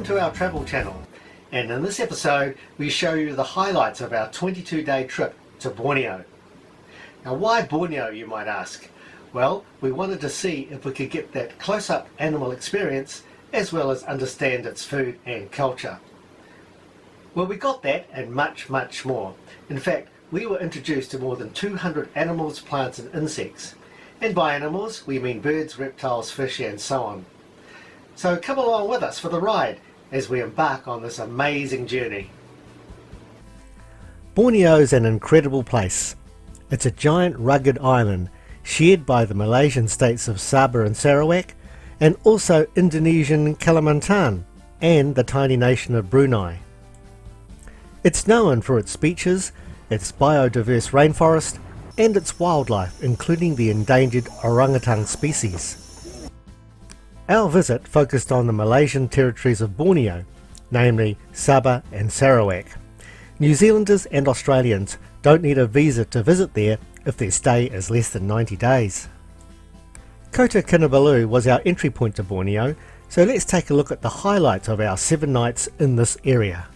Welcome to our travel channel, and in this episode we show you the highlights of our 22-day trip to Borneo. Now why Borneo, you might ask? Well, we wanted to see if we could get that close-up animal experience as well as understand its food and culture. Well, we got that and much more. In fact, we were introduced to more than 200 animals, plants and insects. And by animals, we mean birds, reptiles, fish and so on. So come along with us for the ride as we embark on this amazing journey. Borneo is an incredible place. It's a giant rugged island shared by the Malaysian states of Sabah and Sarawak, and also Indonesian Kalimantan and the tiny nation of Brunei. It's known for its beaches, its biodiverse rainforest and its wildlife, including the endangered orangutan species. Our visit focused on the Malaysian territories of Borneo, namely Sabah and Sarawak. New Zealanders and Australians don't need a visa to visit there if their stay is less than 90 days. Kota Kinabalu was our entry point to Borneo, so let's take a look at the highlights of our 7 nights in this area.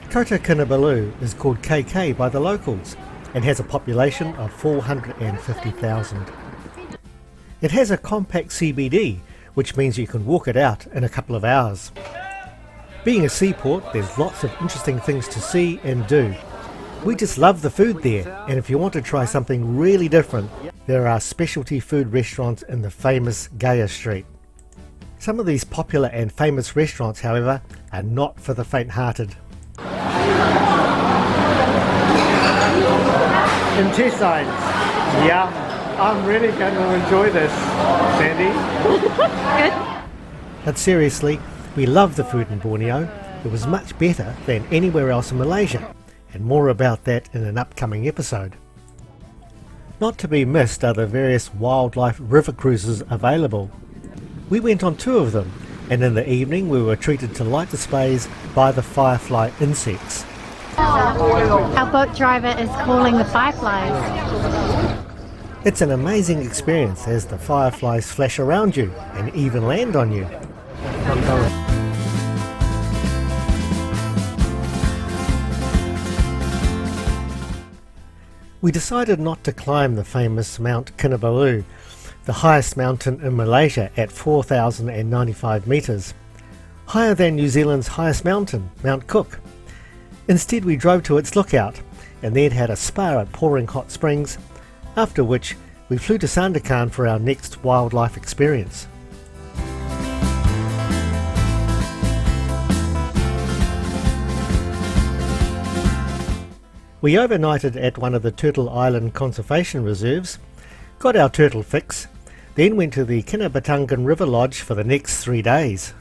Kota Kinabalu is called KK by the locals and has a population of 450,000. It has a compact CBD, which means you can walk it out in a couple of hours. Being a seaport, there's lots of interesting things to see and do. We just love the food there, and if you want to try something really different, there are specialty food restaurants in the famous Gaya Street. Some of these popular and famous restaurants, however, are not for the faint-hearted. Intestines. Yum. I'm really going to enjoy this, Sandy. Good. But seriously, we love the food in Borneo. It was much better than anywhere else in Malaysia, and more about that in an upcoming episode. Not to be missed are the various wildlife river cruises available. We went on 2 of them, and in the evening we were treated to light displays by the firefly insects. Our boat driver is calling the fireflies. It's an amazing experience as the fireflies flash around you and even land on you. We decided not to climb the famous Mount Kinabalu, the highest mountain in Malaysia at 4,095 metres, higher than New Zealand's highest mountain, Mount Cook. Instead we drove to its lookout and then had a spa at Pouring Hot Springs, after which we flew to Sandakan for our next wildlife experience. We overnighted at one of the Turtle Island conservation reserves, got our turtle fix, then went to the Kinabatangan River Lodge for the next 3 days.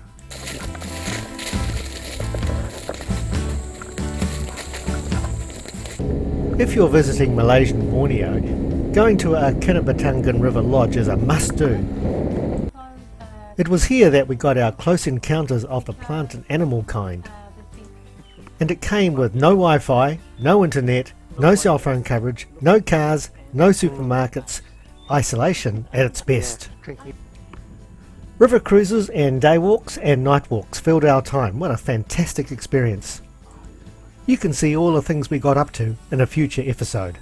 If you're visiting Malaysian Borneo, going to a Kinabatangan River Lodge is a must-do. It was here that we got our close encounters of the plant and animal kind. And it came with no Wi-Fi, no internet, no cell phone coverage, no cars, no supermarkets, isolation at its best. River cruises and day walks and night walks filled our time. What a fantastic experience. You can see all the things we got up to in a future episode.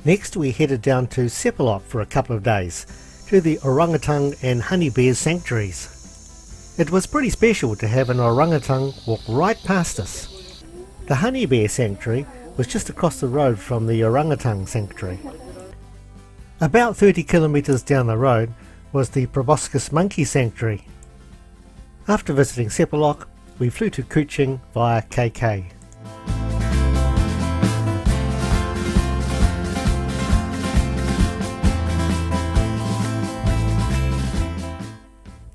Next we headed down to Sippel for a couple of days, to the orangutan and honey bear sanctuaries. It was pretty special to have an orangutan walk right past us. The honey bear sanctuary was just across the road from the orangutan sanctuary. About 30 kilometres down the road was the proboscis monkey sanctuary. After visiting Sippel, we flew to Kuching via KK.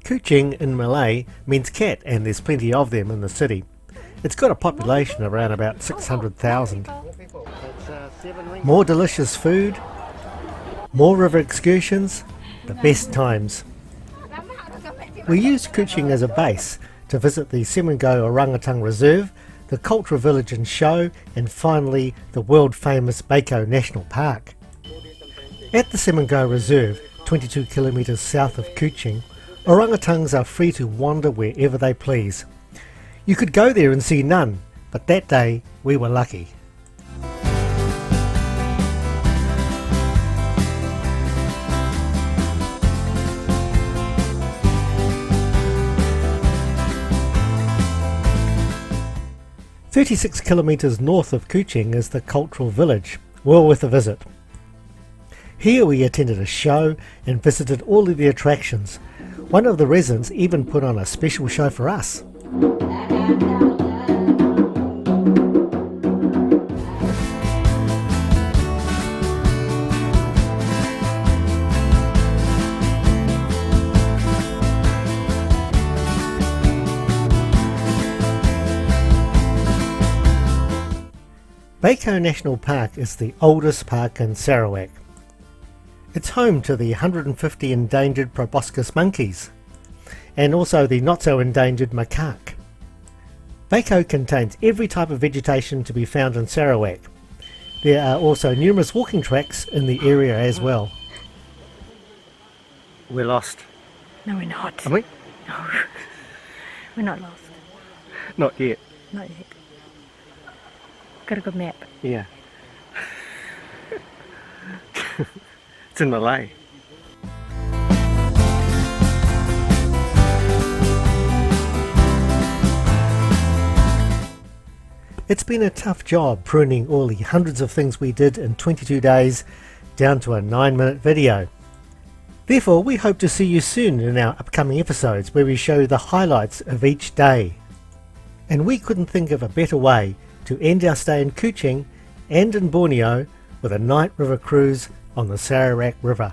Kuching in Malay means cat, and there's plenty of them in the city. It's got a population of around about 600,000. More delicious food, more river excursions, the best times. We used Kuching as a base to visit the Semengo Orangutan Reserve, the Cultural Village and Show, and finally the world famous Borneo National Park. At the Semengo Reserve, 22 kilometres south of Kuching, orangutans are free to wander wherever they please. You could go there and see none, but that day we were lucky. "36 kilometres north of Kuching is the Cultural Village, well worth a visit. Here we attended a show and visited all of the attractions. One of the residents even put on a special show for us. Borneo National Park is the oldest park in Sarawak. It's home to the 150 endangered proboscis monkeys, and also the not so endangered macaque. Borneo contains every type of vegetation to be found in Sarawak. There are also numerous walking tracks in the area as well. We're lost. No, we're not. Are we? No, we're not lost. Not yet. Not yet. Got a good map. Yeah. It's in Malay. It's been a tough job pruning all the hundreds of things we did in 22 days down to a 9-minute video. Therefore, we hope to see you soon in our upcoming episodes where we show the highlights of each day. And we couldn't think of a better way to end our stay in Kuching and in Borneo with a night river cruise on the Sarawak River.